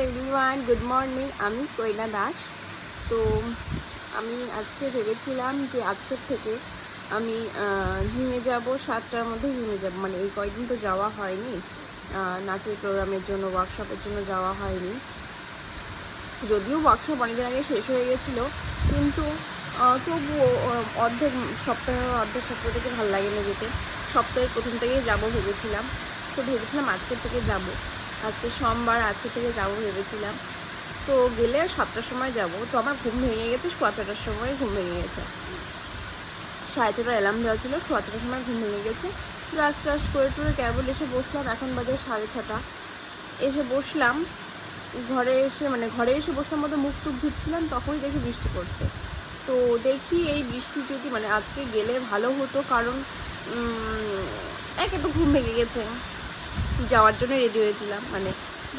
Everyone, good morning. আমি কৈনা দাস। তো আমি আজকে ভেবেছিলাম যে আজকের থেকে আমি জিমে যাব, 7টার মধ্যে জিমে যাব। মানে এই কয়েকদিন তো যাওয়া হয়নি, নাচের প্রোগ্রামের জন্য, ওয়ার্কশপের জন্য যাওয়া হয়নি। যদিও ওয়ার্কশপ অনেকদিন আগে শেষ হয়ে গেছিলো, কিন্তু তবুও অর্ধেক সপ্তাহ থেকে ভালো লাগে না যেতে। সপ্তাহের প্রথম থেকেই যাবো ভেবেছিলাম। তো ভেবেছিলাম আজকের থেকে যাব, আজকে সোমবার, আজকে থেকে যাব ভেবেছিলাম। তো গেলে 7টার সময় যাব। তো আমার ঘুম ভেঙে গেছে, 7টার সময় ঘুম ভেঙে গেছে। 6:30 অ্যালার্ম দেওয়া ছিল, 7টার সময় ঘুম ভেঙে গেছে। ব্রাশ ট্রাশ করে টুরে কেবল এসে বসলাম। এখন বাজে 6:30। এসে বসলাম ঘরে এসে বসলাম, মধ্যে মুখ টুক ধুচ্ছিলাম, তখনই দেখি বৃষ্টি পড়ছে। তো দেখি এই বৃষ্টি যদি আজকে গেলে ভালো হতো, কারণ একে তো ঘুম ভেঙে গেছে, যাওয়ার জন্য রেডি হয়েছিলাম,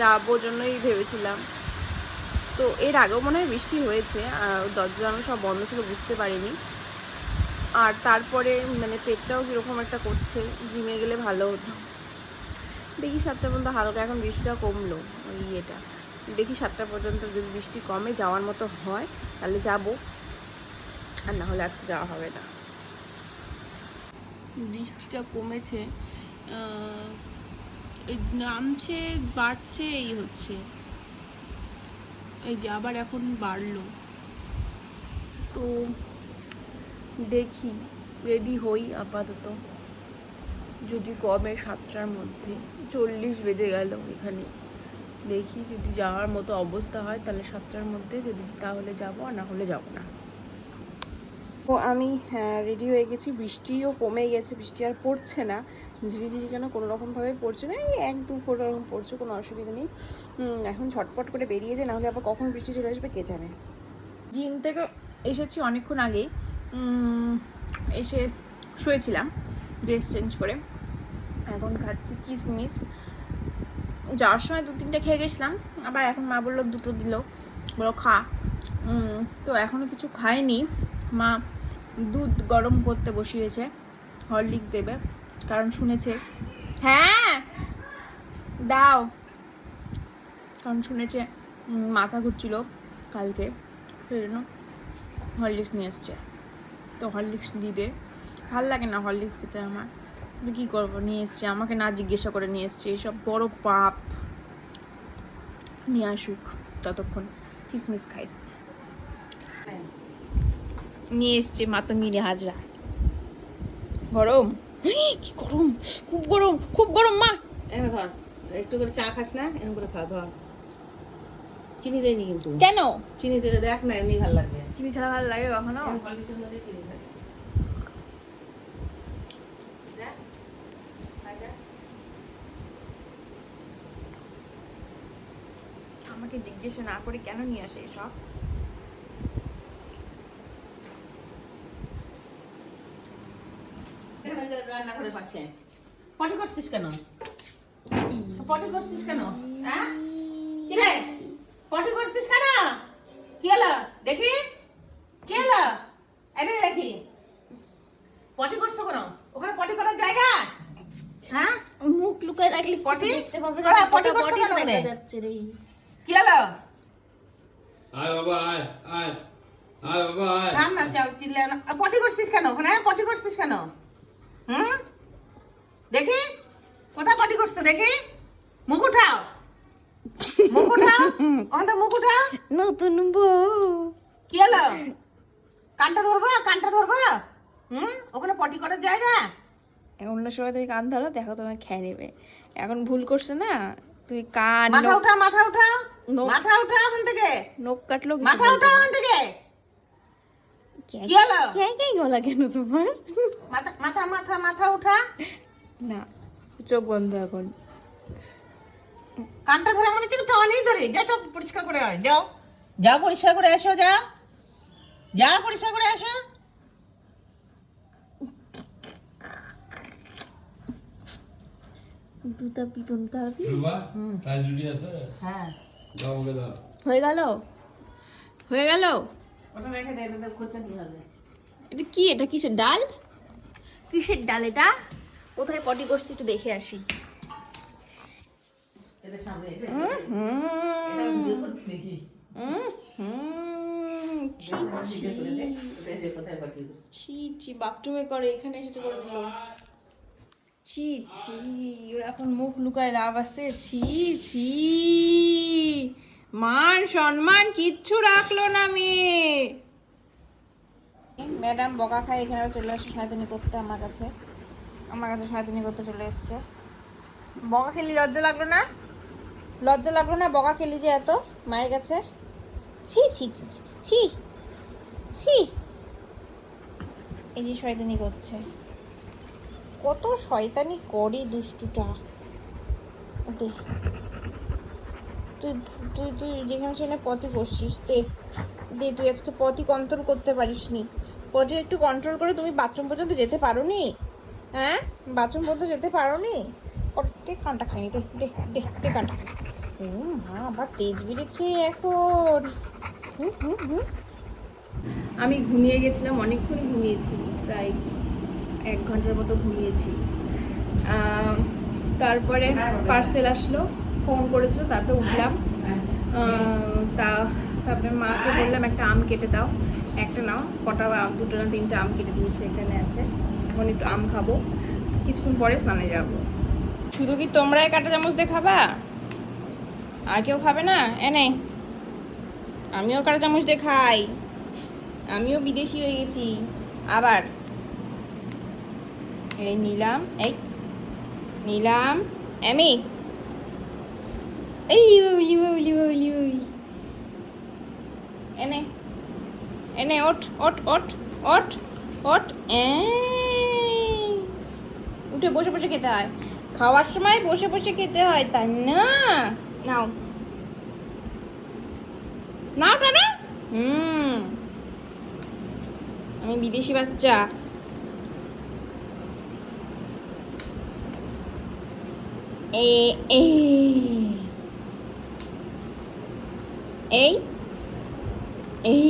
যাবো জন্যই ভেবেছিলাম। তো এর আগেও মনে হয় বৃষ্টি হয়েছে, দরজা জানালা সব বন্ধ ছিল, বুঝতে পারিনি। আর তারপরে পেটটাও কীরকম একটা করছে, জিমে গেলে ভালো হতো। দেখি 7টা পর্যন্ত হালকা, এখন বৃষ্টিটা কমলো, দেখি 7টা পর্যন্ত যদি বৃষ্টি কমে, যাওয়ার মতো হয় তাহলে যাব, আর না হলে আজকে যাওয়া হবে না। বৃষ্টিটা কমেছে, নামছে বাড়ছে, এই হচ্ছে, এই যে আবার এখন বাড়লো। তো দেখি রেডি হই আপাতত, যদি কমে 7টার মধ্যে। 40 বেজে গেল এখানে। দেখি যদি যাওয়ার মতো অবস্থা হয় তাহলে 7টার মধ্যে, যদি তাহলে যাবো, আর না হলে যাবো না। তো আমি রেডি হয়ে গেছি, বৃষ্টিও কমে গেছে, বৃষ্টি আর পড়ছে না, ঝিরিঝিরি কেন কোনো রকমভাবে পড়ছে না, এই 1-2 ফোঁটা এরকম পড়ছে, কোনো অসুবিধা নেই। এখন ঝটপট করে বেরিয়ে যায়, নাহলে আবার কখন বৃষ্টি চলে আসবে কে জানে। জিম থেকে এসেছি অনেকক্ষণ আগেই, এসে শুয়েছিলাম ড্রেস চেঞ্জ করে। এখন খাচ্ছি কিশমিশ। যাওয়ার সময় 2-3টা খেয়ে গেছিলাম, আবার এখন মা বললো 2টো দিল, বলো খা। তো এখনও কিছু খাইনি। মা দুধ গরম করতে বসিয়েছে, হরলিক্স দেবে, কারণ শুনেছে, হ্যাঁ দাও, কারণ শুনেছে মাথা ঘুরছিল কালকে, সেই জন্য হরলিক্স নিয়ে এসছে। তো হরলিক্স দিবে, ভাল লাগে না হরলিক্স খেতে আমার, যে কী করবো, নিয়ে এসছে, আমাকে না জিজ্ঞাসা করে নিয়ে এসছে, এসব বড় পাপ। নিয়ে আসুক, ততক্ষণ কিসমিস খাই। নিয়ে এসছে মাতঙ্গিনী হাজরা। গরম, কি গরম, খুব গরম, খুব গরম। মা ধর, একটু করে চা খাস না, এরকম করে খা। ধর, চিনি দেয়নি কিন্তু। কেন? চিনি দিলে দেখ না, এমনি ভালো লাগবে। চিনি ছাড়া ভালো লাগে কখনো? চিনি থাকে। আমাকে জিজ্ঞাসা না করে কেন নিয়ে আসে এসব? রান্না করে পাচ্ছে। পটি করছিস কেন? পটি করছিস কেন? হ্যাঁ, কি রে, পটি করছিস কেন? কি হলো দেখি, কি হলো? এনে দেখি, পটি করছো কেন? ওখানে পটি করার জায়গা? হ্যাঁ, মুখ লুকায় রাখলে পটি দেখতে পাবে না, পটি করছো কেন? দেখা যাচ্ছে রে। কি হলো? আয় বাবা, আয় আয় আয় বাবা, আয়। থাম না, চাও চিল্লে না। পটি করছিস কেন ওখানে? পটি করছিস কেন? দেখি কোথায় পটি করছো দেখি। মুখ উঠাও, মুখ উঠাও, ওখানটা মুখ উঠাও। নতুন বউ। কি হলো? কানটা ধরবা, কানটা ধরবা? ওখানে পটি করার জায়গা? অন্য সময় তুমি কান ধরো, দেখো তোমার খেয়ে নেবে। এখন ভুল করছো না, তুই কান মাথা উঠাও, মাথা উঠাও, নো- মাথা উঠাও ওখান থেকে, নখ কাটলো, মাথা উঠাও ওখান থেকে। কি হলো? কে গলা কেন তোমার? মাথা মাথা মাথা মাথা উঠা। না, চোখ বন্ধ এখন। কানটা ধরে মনে হচ্ছে টানেই ধরে। যা, চোখ পরিষ্কার করে আয়, যাও, যাও পরিষ্কার করে এসো, যাও, যা পরিষ্কার করে এসো। দুটা পিতন খাবি? রুবা, তাই জুড়ি আছে? হ্যাঁ, দাও ওকে দাও। হয়ে গেল, হয়ে গেল। ওটা রেখে দে, এটা খোঁচা কি হবে? এটা কি? এটা কিসের ডাল? কিসের ডাল এটা? কোথায় পটি করছি একটু দেখে আসি। এদের সামনে দেখি ছি কোথায় পটি করছিস ছি ছি, বাথরুমে করে, এখানে এসেছে করে দিল। ছি ছি, ও এখন মুখ লুকায় লাভ আছে? ছি ছি, মান সম্মান কিচ্ছু রাখলো না মেয়ে। ম্যাডাম বকা খায়, এখানে আবার চলে আসছে শয়তানি করতে আমার কাছে শয়তানি করতে চলে এসছে। বকা খেলি লজ্জা লাগলো না? লজ্জা লাগলো না বকা খেলি যে এত মায়ের কাছে? ছি ছি ছি ছি ছি, ছি ছি, এই যে শয়তানি করছে, কত শয়তানি করে দুষ্টুটা। দে, তুই তুই তুই যেখানে সেখানে পটি করছিস, দে দে, তুই আজকে পটি কন্ট্রোল করতে পারিস নি। পটি একটু কন্ট্রোল করে তুমি বাথরুম পর্যন্ত যেতে পারো নি? হ্যাঁ, বাথরুম পর্যন্ত যেতে পারো নি? দে কানটা খাইনি, দে দে দে দে কানটা। মা, আবার তেজ বেড়েছে এখন। হুম হুম হুম। আমি ঘুমিয়ে গেছিলাম, অনেকক্ষণ ঘুমিয়েছি, প্রায় 1 ঘন্টার মতো ঘুমিয়েছি। তারপরে পার্সেল আসলো, ফোন করেছিল, তারপরে উঠলাম। তারপরে মাকে বললাম একটা আম কেটে দাও। একটা নাও, কটা, 2টো না 3টে আম কেটে দিয়েছে, এখানে আছে। এখন একটু আম খাবো, কিছুক্ষণ পরে স্নানে যাব। শুধু কি তোমরাই কাঁটা চামচ দিয়ে খাবা? আর কেউ খাবে না? এনে, আমিও কাঁটা চামচ দিয়ে খাই, আমিও বিদেশি হয়ে গেছি আবার। এই নিলাম, এই নিলাম, এমি, এই এনে এনে, ওঠ ওঠ ওঠ ওঠ ওঠ, উঠে বসে বসে খেতে হয়, খাওয়ার সময় বসে বসে খেতে হয়, তাই না? নাও নাও না। আমি বিদেশি বাচ্চা। এই এই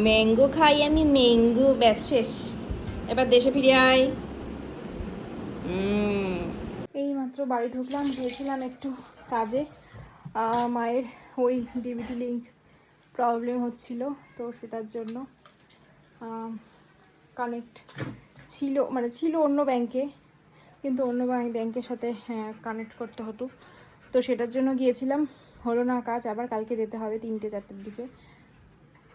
ম্যাঙ্গো খাই আমি, ম্যাঙ্গো। ব্যাস শেষ, এবার দেশে ফিরে আয়। এই মাত্র বাড়ি ঢুকলাম, গিয়েছিলাম একটু কাজে। মায়ের ওই ডিবিটি লিঙ্ক প্রবলেম হচ্ছিল, তো সেটার জন্য কানেক্ট ছিল, মানে ছিল অন্য ব্যাংকে, কিন্তু অন্য ব্যাংকের সাথে কানেক্ট করতে হতো, তো সেটার জন্য গিয়েছিলাম। হলো না কাজ, আবার কালকে যেতে হবে 3টে-4টের দিকে।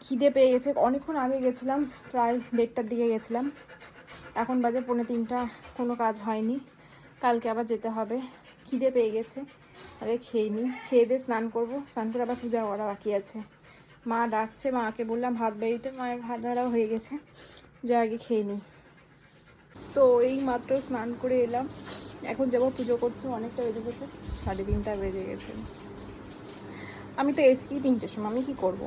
খিদে পেয়ে গেছে, অনেকক্ষণ আগে গেছিলাম, প্রায় 1:30টার দিকে গেছিলাম, এখন বাজে 2:45, কোনো কাজ হয়নি। কালকে আবার যেতে হবে, খিদে পেয়ে গেছে, আগে খেয়ে নিই, খেয়ে দিয়ে স্নান করবো, স্নান করে আবার পূজা করা বাকি আছে। মা ডাকছে, মাকে বললাম ভাত বেড়িতে, মায়ের ভাত ধরাও হয়ে গেছে, যা আগে খেয়ে নিই। তো এই মাত্র স্নান করে এলাম, এখন যাবো পুজো করতে, অনেকটা বেজে গেছে, 3:30টা বেজে গেছে। আমি তো এসছি 3টের সময়, আমি কি করব?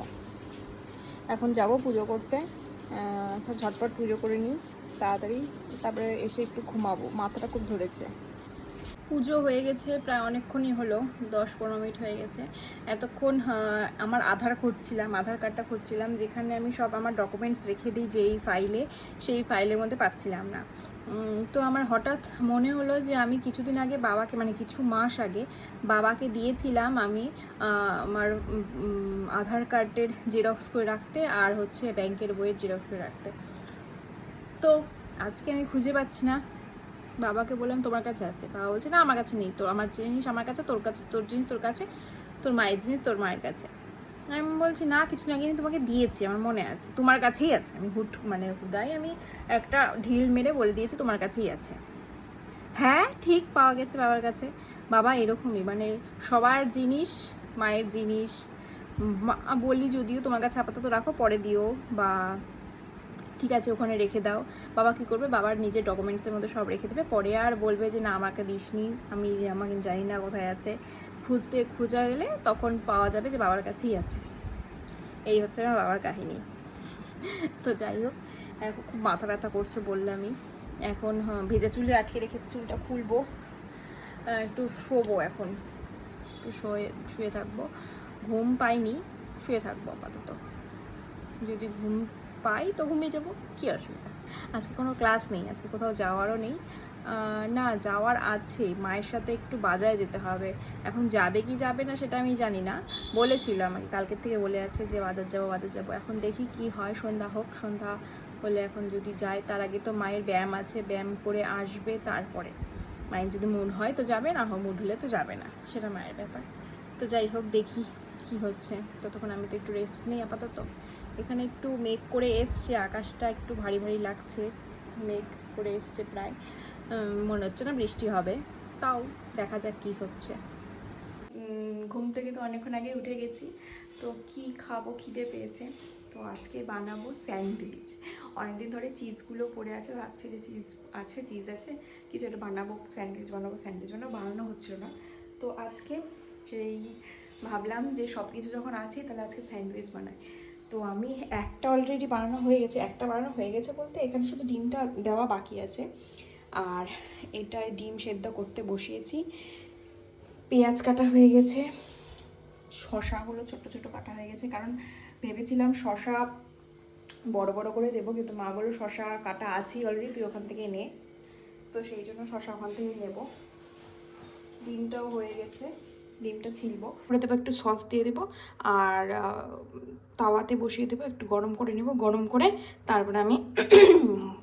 এখন যাব পুজো করতে, এখন ঝটপট পুজো করে নিই তাড়াতাড়ি, তারপরে এসে একটু ঘুমাবো, মাথাটা খুব ধরেছে। পুজো হয়ে গেছে প্রায় অনেকক্ষণই হলো, 10-15 মিনিট হয়ে গেছে। এতক্ষণ আমার আধার কার্ডটা খুঁজছিলাম, যেখানে আমি সব আমার ডকুমেন্টস রেখে দিই যেই ফাইলে, সেই ফাইলের মধ্যে পাচ্ছিলাম না। তো আমার হঠাৎ মনে হলো যে আমি কিছুদিন আগে বাবাকে, মানে কিছু মাস আগে বাবাকে দিয়েছিলাম আমি আমার আধার কার্ডের জেরক্স করে রাখতে, আর হচ্ছে ব্যাংকের বইয়ের জেরক্স করে রাখতে। তো আজকে আমি খুঁজে পাচ্ছি না, বাবাকে বললাম তোমার কাছে আছে, বাবা বলছে না আমার কাছে নেই, তো আমার জিনিস আমার কাছে, তোর কাছে তোর জিনিস তোর কাছে, তোর মায়ের জিনিস তোর মায়ের কাছে। আমি বলছি না, কিছু না, আমি তোমাকে দিয়েছি, আমার মনে আছে, তোমার কাছেই আছে। আমি হুদাই আমি একটা ঢিল মেরে বলে দিয়েছি তোমার কাছেই আছে। হ্যাঁ ঠিক, পাওয়া গেছে বাবার কাছে। বাবা এরকমই, মানে সবার জিনিস, মায়ের জিনিস বলি যদিও তোমার কাছে আপাতত রাখো, পরে দিও, বা ঠিক আছে ওখানে রেখে দাও। বাবা কী করবে, বাবার নিজের ডকুমেন্টসের মধ্যে সব রেখে দেবে, পরে আর বলবে যে না আমাকে দিসনি, আমাকে জানি না কোথায় আছে, খোঁজা গেলে তখন পাওয়া যাবে যে বাবার কাছেই আছে। এই হচ্ছে আমার বাবার কাহিনী। তো যাই হোক, এখন খুব মাথা ব্যথা করছে বললামই। এখন ভেজা চুলে আটকে রেখেছি, চুলটা খুলবো, একটু শোবো, এখন একটু শুয়ে থাকবো। ঘুম পাইনি, শুয়ে থাকবো আপাতত, যদি ঘুম পাই তো ঘুমিয়ে যাবো, কী অসুবিধা। আজকে কোনো ক্লাস নেই, আজকে কোথাও যাওয়ারও নেই, না, যাওয়ার আছে, মায়ের সাথে একটু বাজারে যেতে হবে। এখন যাবে কি যাবে না সেটা আমি জানি না, বলেছিল আমাকে কালকের থেকে বলে আছে যে বাজার যাবো। এখন দেখি কি হয়, সন্ধ্যা হোক, সন্ধ্যা হলে এখন যদি যায়, তার আগে তো মায়ের ব্যায়াম আছে, ব্যায়াম করে আসবে, তারপরে মায়ের যদি মুড হয় তো যাবে, না হয় মুড হলে তো যাবে না, সেটা মায়ের ব্যাপার। তো যাই হোক, দেখি কি হচ্ছে। ততক্ষণ আমি তো একটু রেস্ট নেই আপাতত। এখানে একটু মেঘ করে এসছে, আকাশটা একটু ভারী ভারী লাগছে, মেঘ করে এসছে প্রায়, মনে হচ্ছে না বৃষ্টি হবে, তাও দেখা যাক কি হচ্ছে। ঘুম থেকে তো অনেকক্ষণ আগে উঠে গেছি, তো কি খাবো, খিদে পেয়েছে, তো আজকে বানাবো স্যান্ডউইচ। অনেকদিন ধরে চিজগুলো পড়ে আছে, ভাবছি যে চিজ আছে কিছু একটা বানাবো, স্যান্ডউইচ বানানো হচ্ছিল না। তো আজকে সেই ভাবলাম যে সব কিছু যখন আছে তাহলে আজকে স্যান্ডউইচ বানাই। তো আমি একটা অলরেডি বানানো হয়ে গেছে বলতে এখানে শুধু ডিমটা দেওয়া বাকি আছে, আর এটায় ডিম সেদ্ধ করতে বসিয়েছি। পেঁয়াজ কাটা হয়ে গেছে, শশাগুলো ছোট ছোট কাটা হয়ে গেছে, কারণ ভেবেছিলাম শশা বড় বড় করে দেবো, কিন্তু মা বললো শশা কাটা আছেই অলরেডি, তুই ওখান থেকে নে, তো সেই জন্য শশা ওখান থেকে নেব। ডিমটাও হয়ে গেছে, ডিমটা ছিলবো, করে দেবো, একটু সস দিয়ে দেবো, আর তাওয়াতে বসিয়ে দেবো, একটু গরম করে নেব, গরম করে তারপরে আমি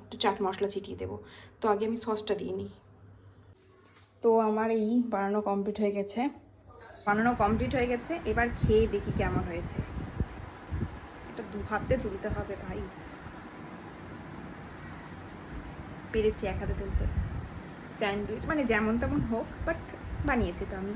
একটু চাট মশলা ছিটিয়ে দেবো। তো আগে আমি সসটা দিয়ে নিই। তো আমার এই বানানো কমপ্লিট হয়ে গেছে, এবার খেয়ে দেখি কেমন হয়েছে। এটা 2 হাতে তুলতে হবে ভাই, পেরেছি 1 হাতে তুলতে। স্যান্ডউইচ মানে যেমন তেমন হোক, বাট বানিয়েছি তো আমি।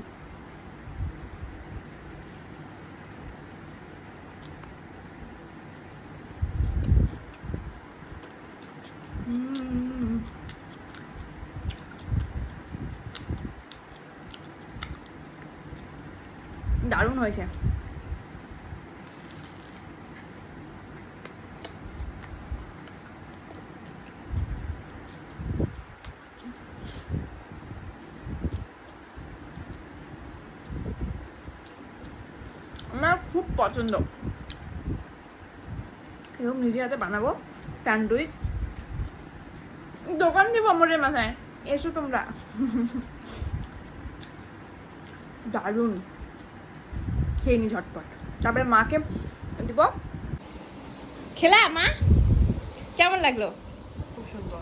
দারুণ হয়েছে। আমার খুব পছন্দ, এরকম নিজের হাতে বানাবো স্যান্ডউইচ, দোকান দিব মোড়ের মাথায়, এসো তোমরা। দারুণ, খেয়ে নি ঝটপট, তারপরে মাকে দিব। খেলা মা, কেমন লাগলো? খুব সুন্দর,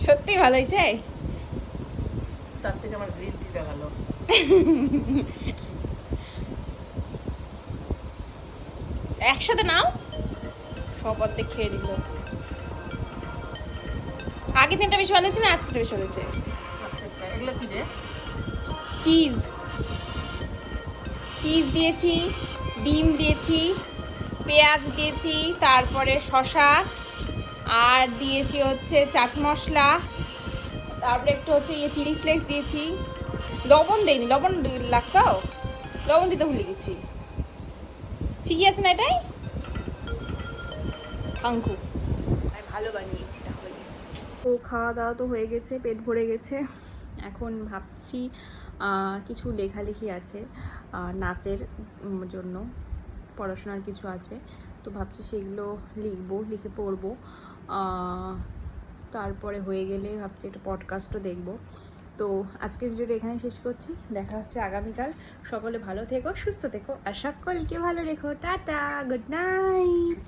সত্যি ভালো হয়েছে। তার থেকে আমার গ্রিন টিটা ভালো। একসাথে নাও, সব অর্ধেক খেয়ে নিল। আগে 3টা বেশি ভালো হয়েছে না আজকেটা বেশি ভালো হয়েছে? এগুলো কি রে? চিজ দিয়েছি, ডিম দিয়েছি, পেঁয়াজ দিয়েছি, তারপরে শসা, আর দিয়েছি হচ্ছে চাট মশলা, তারপরে একটু হচ্ছে চিলি ফ্লেক্স দিয়েছি। লবণ দেইনি, লবণ লাগতো, লবণ দিতে ভুলে গেছি। ঠিকই আছে না এটাই? থাঙ্কু, আমি ভালো বানিয়েছি তাহলে। তো খাওয়া দাওয়া তো হয়ে গেছে, পেট ভরে গেছে। এখন ভাবছি কিছু লেখালেখি আছে, নাচের জন্য পড়াশোনার কিছু আছে, তো ভাবছি সেগুলো লিখে পড়বো। তারপরে হয়ে গেলে ভাবছি একটা পডকাস্টও দেখবো। তো আজকের ভিডিওটা এখানে শেষ করছি, দেখা হচ্ছে আগামীকাল। সকলে ভালো থেকো, সুস্থ থেকো, আর সকলকে ভালো রেখো। Tata, good night.